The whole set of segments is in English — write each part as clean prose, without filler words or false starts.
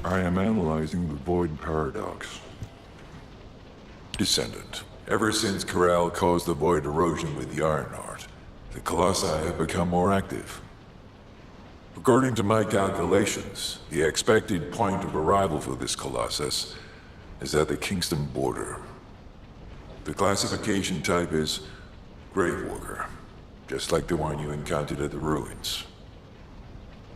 I am analyzing the Void Paradox. Descendant. Ever since Corral caused the Void erosion with the Ironheart, the Colossi have become more active. According to my calculations, the expected point of arrival for this Colossus is at the Kingston border. The classification type is Gravewalker, just like the one you encountered at the ruins.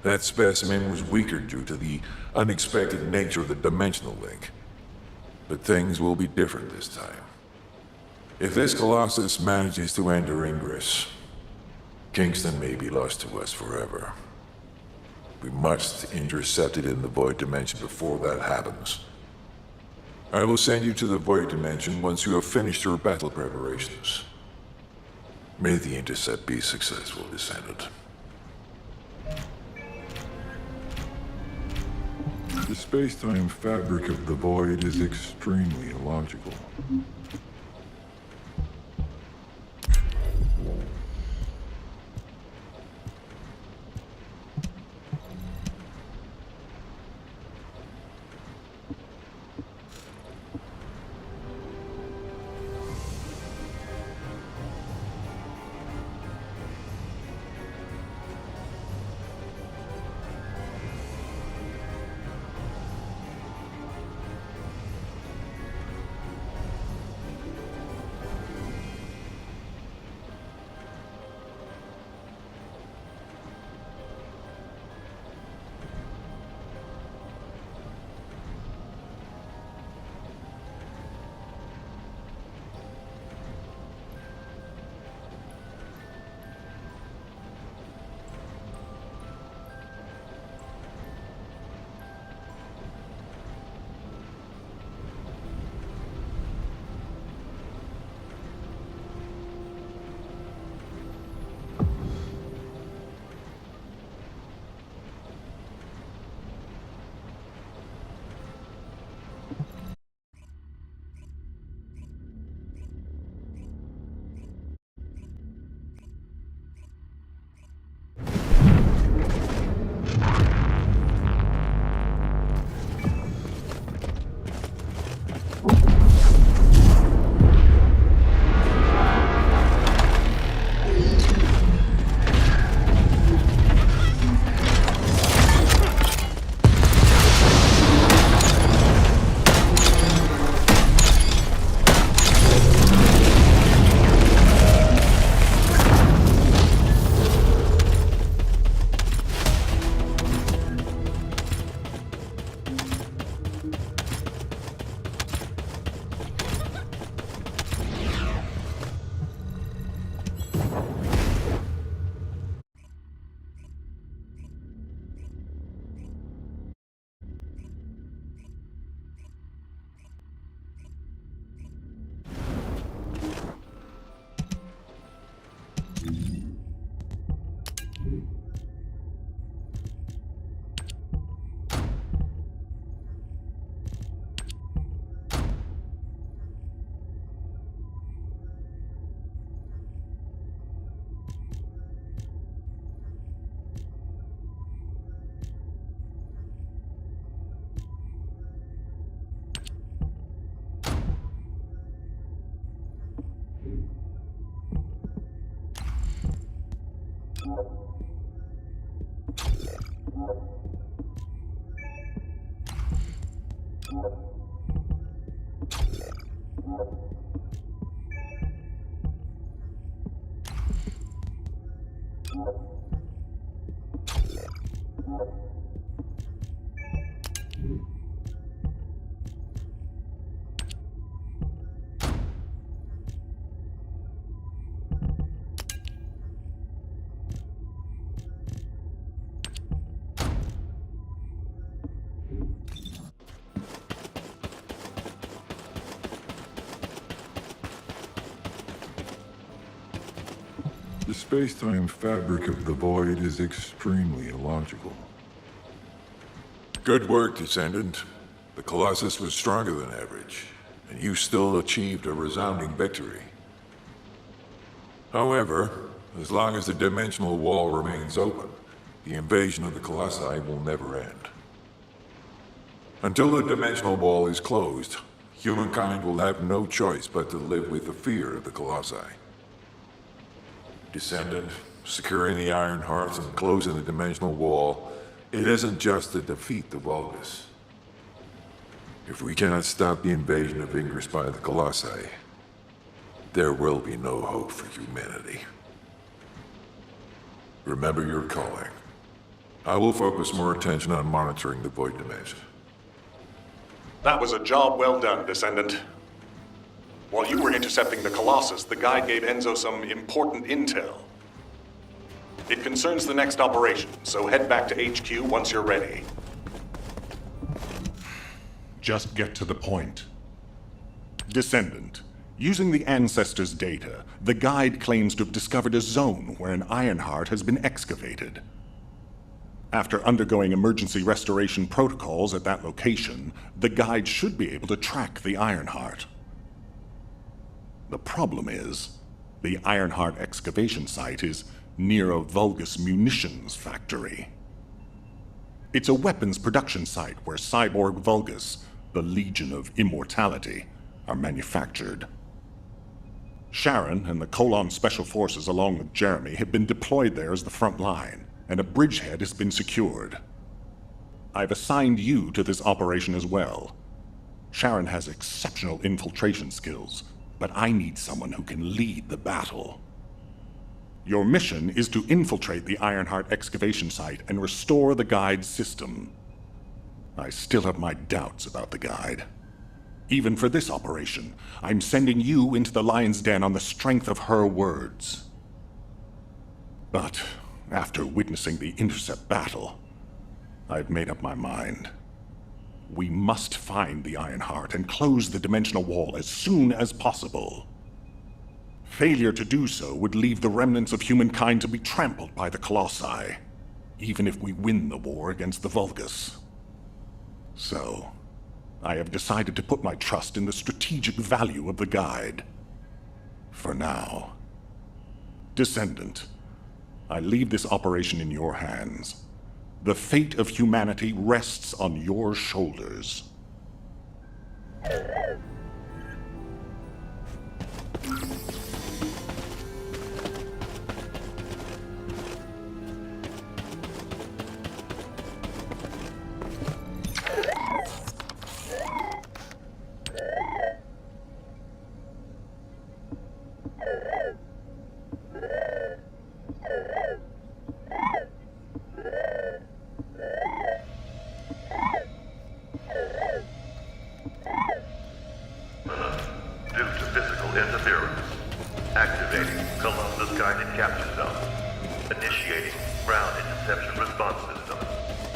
That specimen was weaker due to the unexpected nature of the dimensional link. But things will be different this time. If this Colossus manages to enter Ingress, Kingston may be lost to us forever. We must intercept it in the Void Dimension before that happens. I will send you to the Void Dimension once you have finished your battle preparations. May the intercept be successful, Descendant. The space-time fabric of the Void is extremely illogical. The space-time fabric of the Void is extremely illogical. Good work, Descendant. The Colossus was stronger than average, and you still achieved a resounding victory. However, as long as the dimensional wall remains open, the invasion of the Colossi will never end. Until the dimensional wall is closed, humankind will have no choice but to live with the fear of the Colossi. Descendant, securing the Iron Hearts and closing the dimensional wall, it isn't just to defeat the Vulgus. If we cannot stop the invasion of Ingress by the Colossi, there will be no hope for humanity. Remember your calling. I will focus more attention on monitoring the Void Dimension. That was a job well done, Descendant. While you were intercepting the Colossus, the guide gave Enzo some important intel. It concerns the next operation, so head back to HQ once you're ready. Just get to the point. Descendant, using the Ancestors' data, the guide claims to have discovered a zone where an Ironheart has been excavated. After undergoing emergency restoration protocols at that location, the guide should be able to track the Ironheart. The problem is, the Ironheart excavation site is near a Vulgus munitions factory. It's a weapons production site where cyborg Vulgus, the Legion of Immortality, are manufactured. Sharon and the Colon Special Forces along with Jeremy have been deployed there as the front line, and a bridgehead has been secured. I've assigned you to this operation as well. Sharon has exceptional infiltration skills, but I need someone who can lead the battle. Your mission is to infiltrate the Ironheart excavation site and restore the guide's system. I still have my doubts about the guide. Even for this operation, I'm sending you into the Lion's Den on the strength of her words. But after witnessing the intercept battle, I've made up my mind. We must find the Ironheart and close the dimensional wall as soon as possible. Failure to do so would leave the remnants of humankind to be trampled by the Colossi, even if we win the war against the Vulgus. So, I have decided to put my trust in the strategic value of the guide. For now. Descendant, I leave this operation in your hands. The fate of humanity rests on your shoulders. Activating Colossus guided capture zone. Initiating ground interception response system.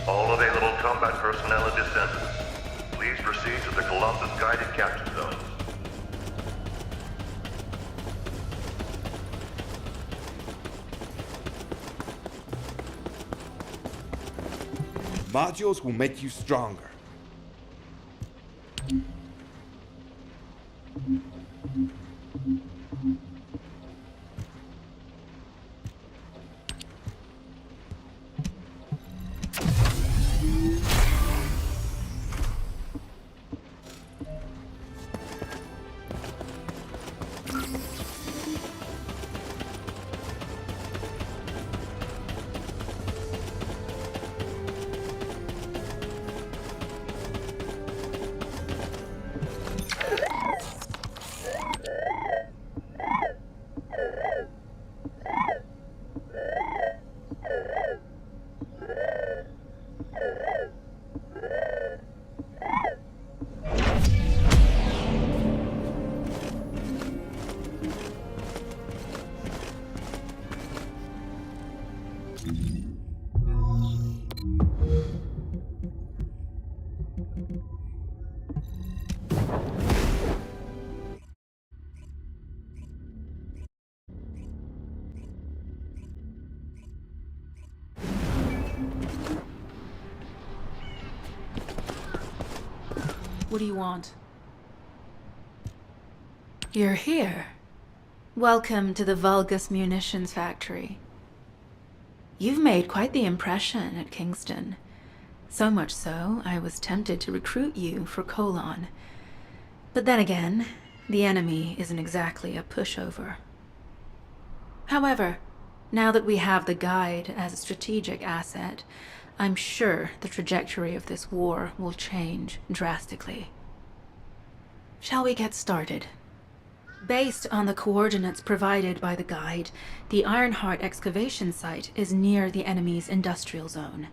All available combat personnel and descendants, please proceed to the Colossus guided capture zone. Modules will make you stronger. What do you want? You're here. Welcome to the Vulgus Munitions Factory. You've made quite the impression at Kingston. So much so, I was tempted to recruit you for Colon. But then again, the enemy isn't exactly a pushover. However, now that we have the Guide as a strategic asset, I'm sure the trajectory of this war will change drastically. Shall we get started? Based on the coordinates provided by the Guide, the Ironheart excavation site is near the enemy's industrial zone.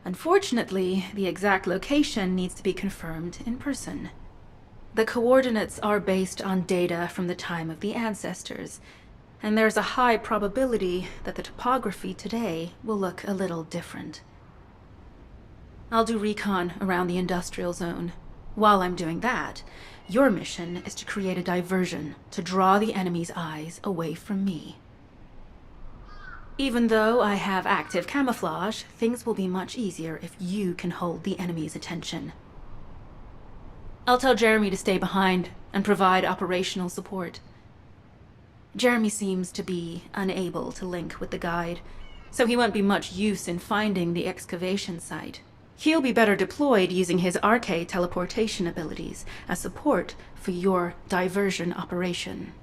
Unfortunately, the exact location needs to be confirmed in person. The coordinates are based on data from the time of the ancestors, and there's a high probability that the topography today will look a little different. I'll do recon around the industrial zone. While I'm doing that, your mission is to create a diversion to draw the enemy's eyes away from me. Even though I have active camouflage, things will be much easier if you can hold the enemy's attention. I'll tell Jeremy to stay behind and provide operational support. Jeremy seems to be unable to link with the Guide, so he won't be much use in finding the excavation site. He'll be better deployed using his arcade teleportation abilities as support for your diversion operation.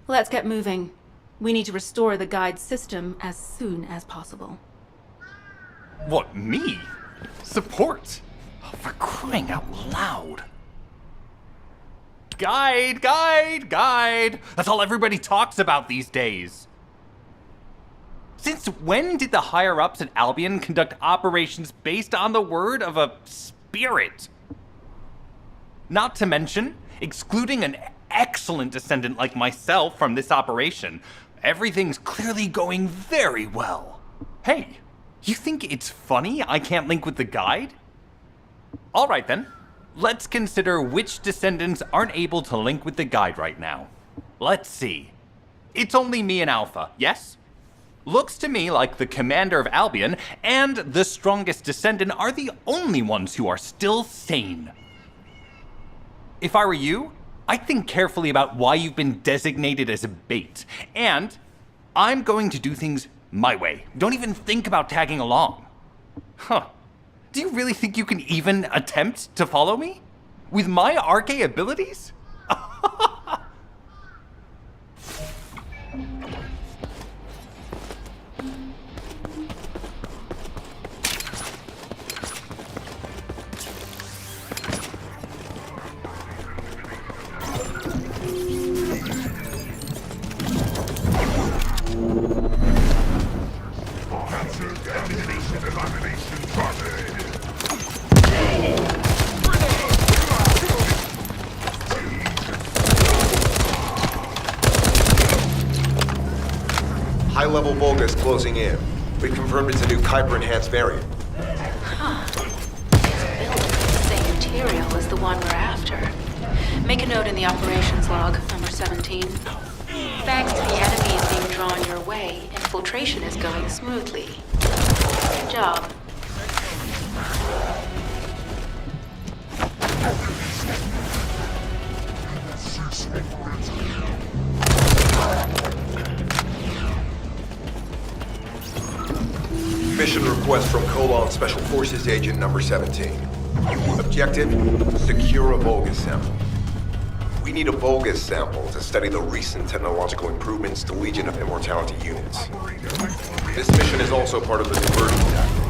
Let's get moving. We need to restore the Guide's system as soon as possible. What, me? Support? Oh, for crying out loud. Guide! That's all everybody talks about these days. Since when did the higher-ups at Albion conduct operations based on the word of a spirit? Not to mention, excluding an excellent descendant like myself from this operation, everything's clearly going very well. Hey, you think it's funny I can't link with the Guide? All right then, let's consider which descendants aren't able to link with the Guide right now. Let's see. It's only me and Alpha, yes? Looks to me like the commander of Albion and the strongest descendant are the only ones who are still sane. If I were you, I'd think carefully about why you've been designated as a bait, and I'm going to do things my way. Don't even think about tagging along. Huh. Do you really think you can even attempt to follow me? With my arcade abilities? High-level Volga is closing in. We confirmed it's a new Kuiper-enhanced variant. Huh. It's built with the same material as the one we're after. Make a note in the operations log, number 17. Thanks to the enemies being drawn your way, infiltration is going smoothly. Good job. Mission request from Colon Special Forces Agent number 17. Objective, secure a Vulgus sample. We need a Vulgus sample to study the recent technological improvements to Legion of Immortality units. This mission is also part of the diversion tactics.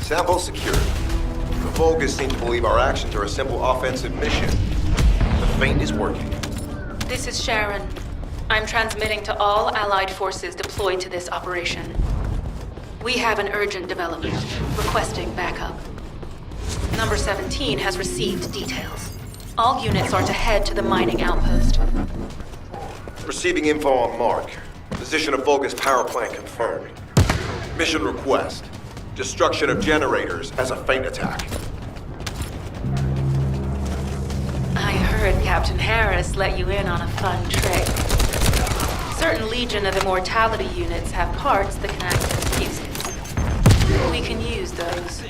Sample secured. The Vulgus seem to believe our actions are a simple offensive mission. The feint is working. This is Sharon. I'm transmitting to all Allied forces deployed to this operation. We have an urgent development, requesting backup. Number 17 has received details. All units are to head to the mining outpost. Receiving info on Mark. Position of Vulgus power plant confirmed. Mission request. Destruction of generators as a feint attack. I heard Captain Harris let you in on a fun trick. Certain Legion of Immortality units have parts that can act as fuses. We can use those.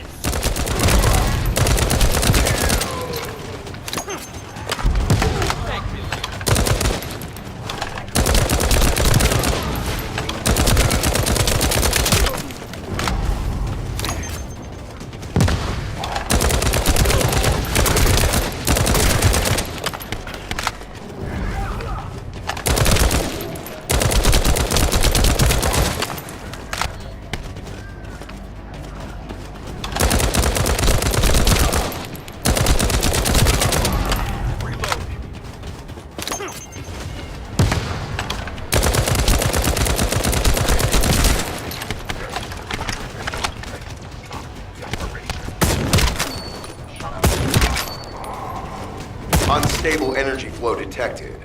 Unstable energy flow detected.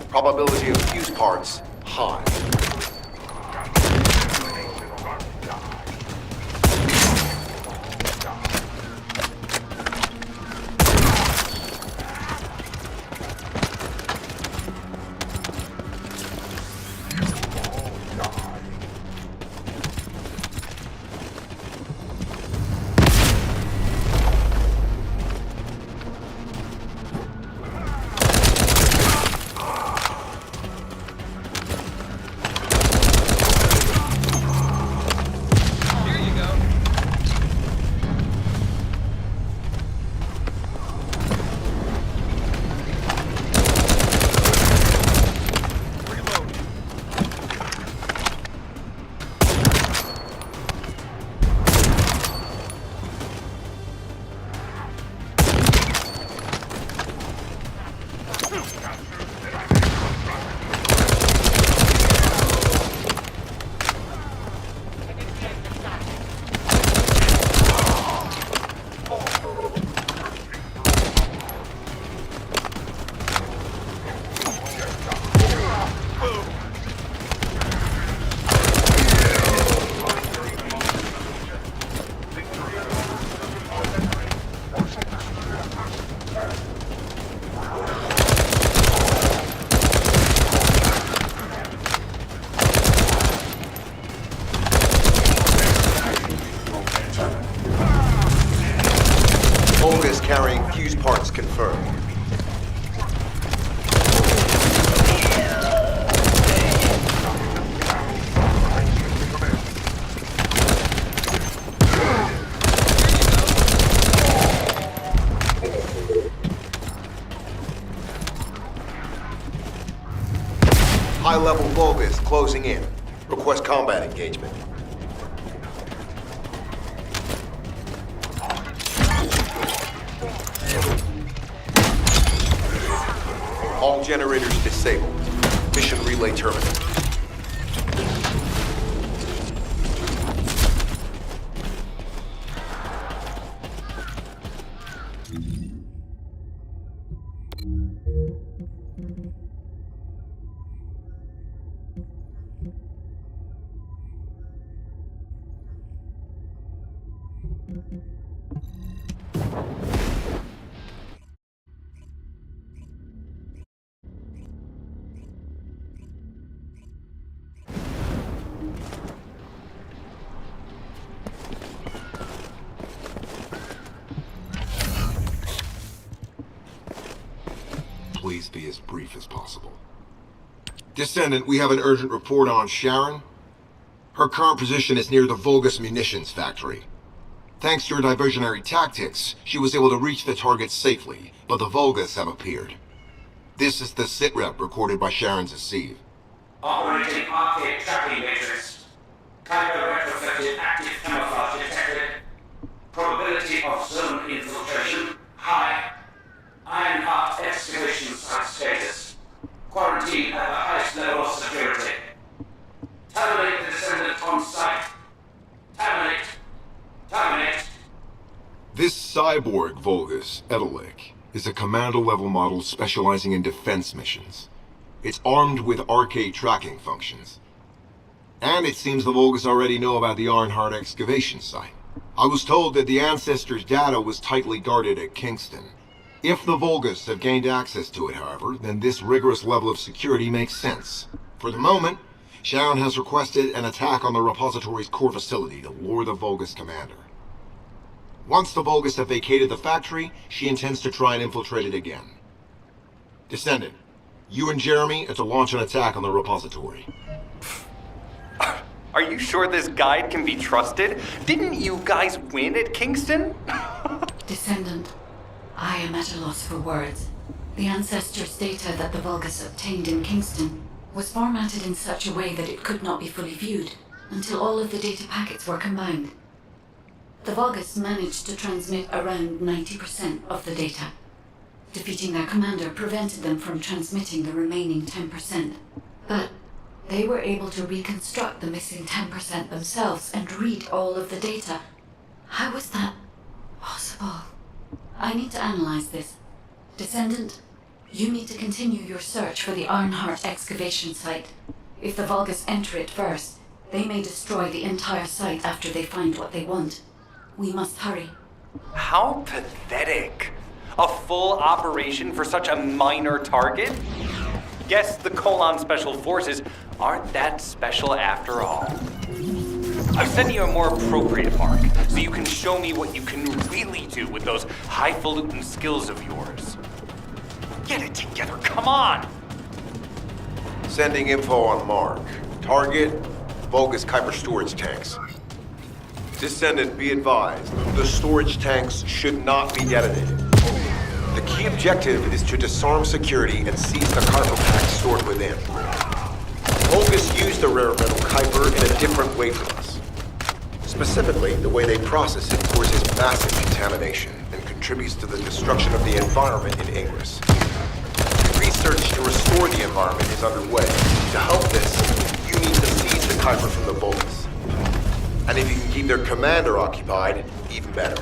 Probability of fuse parts, high. Carrying fuse parts confirmed. High-level Vulgus closing in. Request combat engagement. All generators disabled. Mission relay terminated. Please be as brief as possible. Descendant, we have an urgent report on Sharon. Her current position is near the Vulgus munitions factory. Thanks to your diversionary tactics, she was able to reach the target safely, but the Vulgus have appeared. This is the sitrep recorded by Sharon's Deceive. Operating arcade tracking matrix. Kyber retrofitted active camouflage detected. Probability of zone infiltration high. Ironheart excavation site status. Quarantine at the highest level of security. Terminate the Descendant on site. cyborg Vulgus, Edelik, is a commando-level model specializing in defense missions. It's armed with arcade tracking functions. And it seems the Vulgus already know about the Arnhart excavation site. I was told that the Ancestors' data was tightly guarded at Kingston. If the Vulgus have gained access to it, however, then this rigorous level of security makes sense. For the moment, Sharon has requested an attack on the repository's core facility to lure the Vulgus commander. Once the Vulgus have vacated the factory, she intends to try and infiltrate it again. Descendant, you and Jeremy are to launch an attack on the repository. Are you sure this guide can be trusted? Didn't you guys win at Kingston? Descendant, I am at a loss for words. The Ancestors' data that the Vulgus obtained in Kingston was formatted in such a way that it could not be fully viewed until all of the data packets were combined. The Vulgus managed to transmit around 90% of the data. Defeating their commander prevented them from transmitting the remaining 10%. But they were able to reconstruct the missing 10% themselves and read all of the data. How was that possible? I need to analyze this. Descendant, you need to continue your search for the Arnhart excavation site. If the Vulgus enter it first, they may destroy the entire site after they find what they want. We must hurry. How pathetic. A full operation for such a minor target? Guess the Colon Special Forces aren't that special after all. I've sent you a more appropriate mark, so you can show me what you can really do with those highfalutin skills of yours. Get it together, come on! Sending info on Mark. Target, Vulgus Kuiper storage tanks. Descendant, be advised, the storage tanks should not be detonated. The key objective is to disarm security and seize the Kuiper packs stored within. Vulgus used the rare metal Kuiper in a different way from us. Specifically, the way they process it causes massive contamination and contributes to the destruction of the environment in Ingress. Research to restore the environment is underway. To help this, you need to seize the Kuiper from the Vulgus. And if you can keep their commander occupied, even better.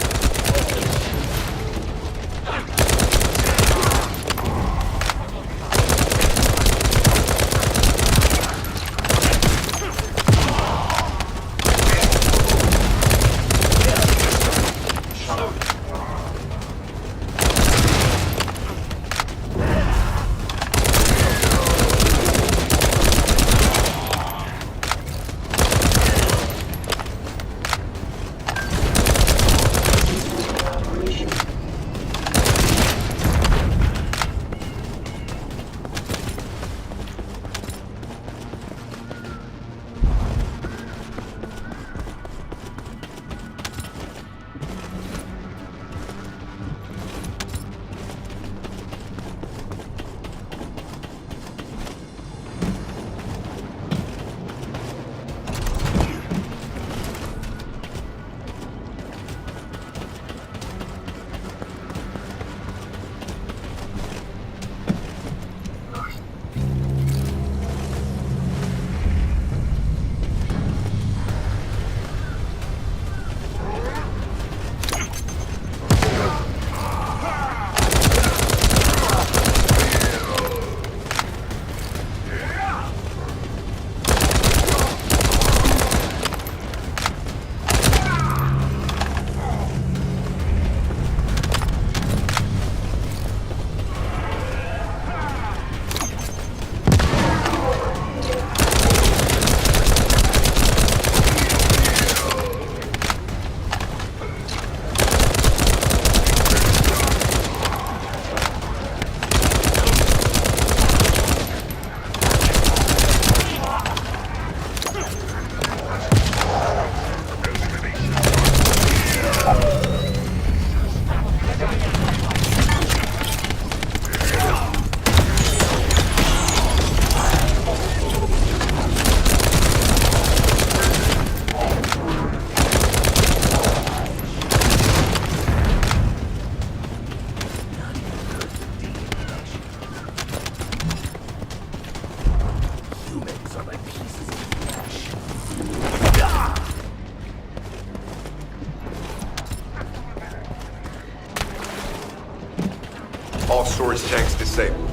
tanks disabled.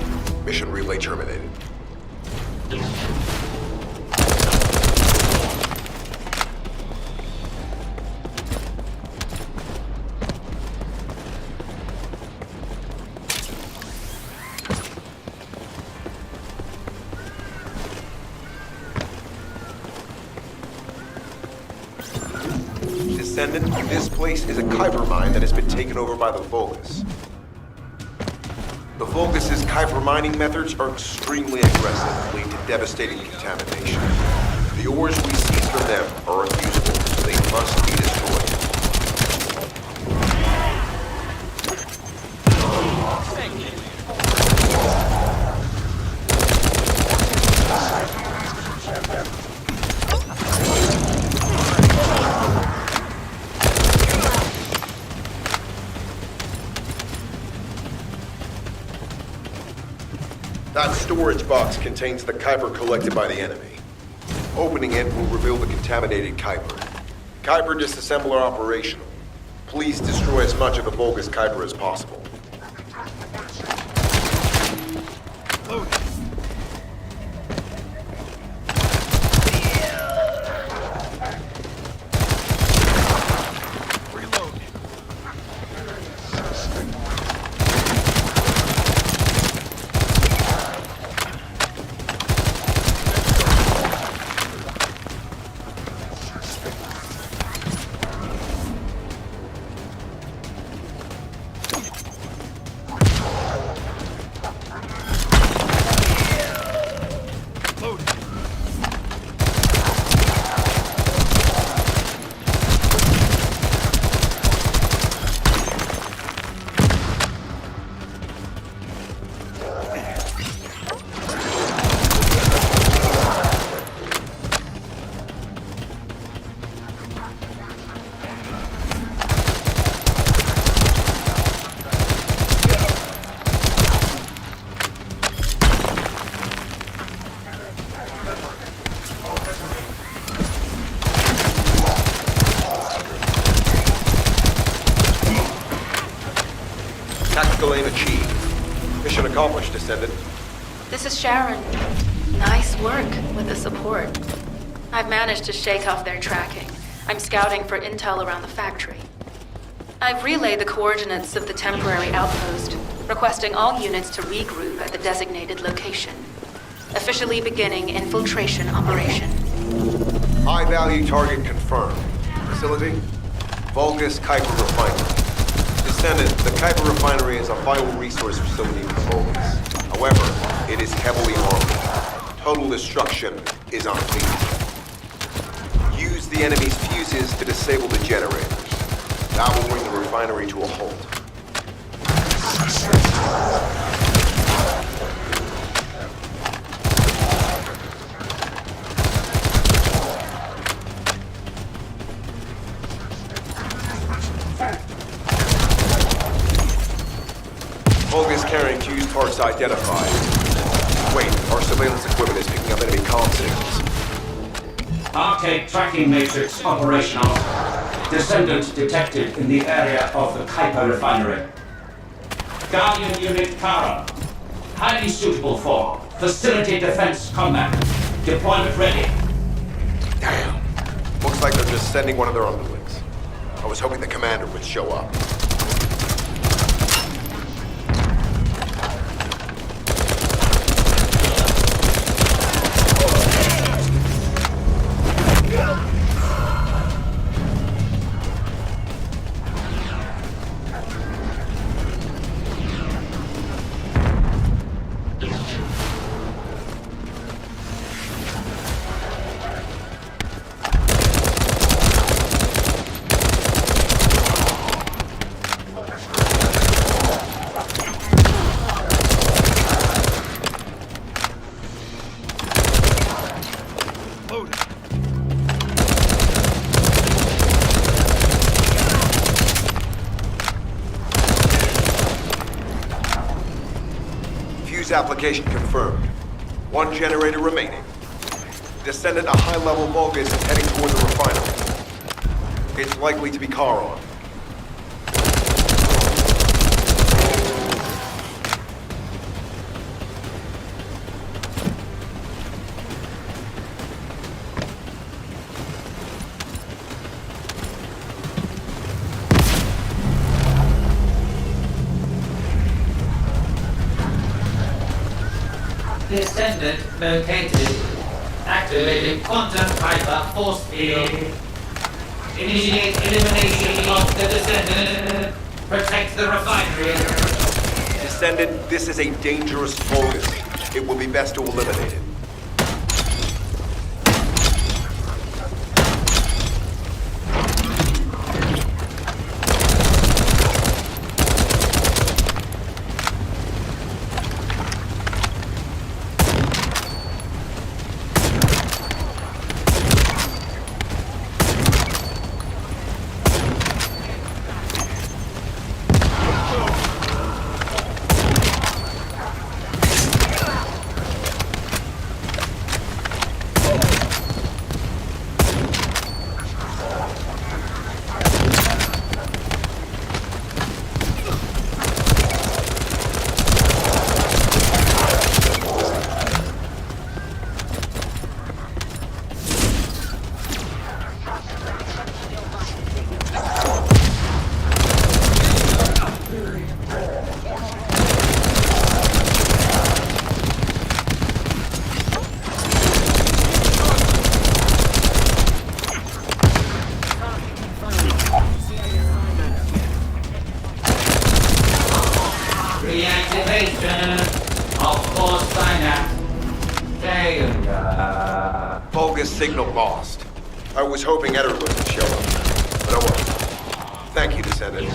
Mission relay terminated. Descendant, this place is a Kuiper mine that has been taken over by the Vulgus. The Vulgus' Kuiper mining methods are extremely aggressive and lead to devastating contamination. The ores we seize from them are unusable, so they must be destroyed. That storage box contains the Kuiper collected by the enemy. Opening it will reveal the contaminated Kuiper. Kuiper disassembler operational. Please destroy as much of the Vulgus Kuiper as possible. Tactical aim achieved. Mission accomplished, Descendant. This is Sharon. Nice work with the support. I've managed to shake off their tracking. I'm scouting for intel around the factory. I've relayed the coordinates of the temporary outpost, requesting all units to regroup at the designated location. Officially beginning infiltration operation. High-value target confirmed. Facility? Vulgus Kuiper Refinery. Descendant, the Kuiper Refinery is a vital resource facility for Vulgus. However, it is heavily armored. Total destruction is unthinkable. Use the enemy's fuses to disable the generators. That will bring the refinery to a halt. Vulgus carrying fused parts identified. Wait, our surveillance equipment is picking up enemy comm signals. Arcade tracking matrix operational. Descendant detected in the area of the Kuiper refinery. Guardian Unit Kara. Highly suitable for Facility Defense Combat. Deployment ready. Damn. Looks like they're just sending one of their underlings. I was hoping the commander would show up. Application confirmed. One generator remaining. Descendant, a high-level Vulgus is heading toward the refinery. It's likely to be Charon. Descendant located. Activating quantum hyper force field. Initiate elimination of the Descendant. Protect the refinery. Descendant, this is a dangerous Vulgus. It will be best to eliminate it. Reactivation of force synapse. Failure. Vulgus signal lost. I was hoping Ederlund would show up, but oh well. Thank you, Descendant.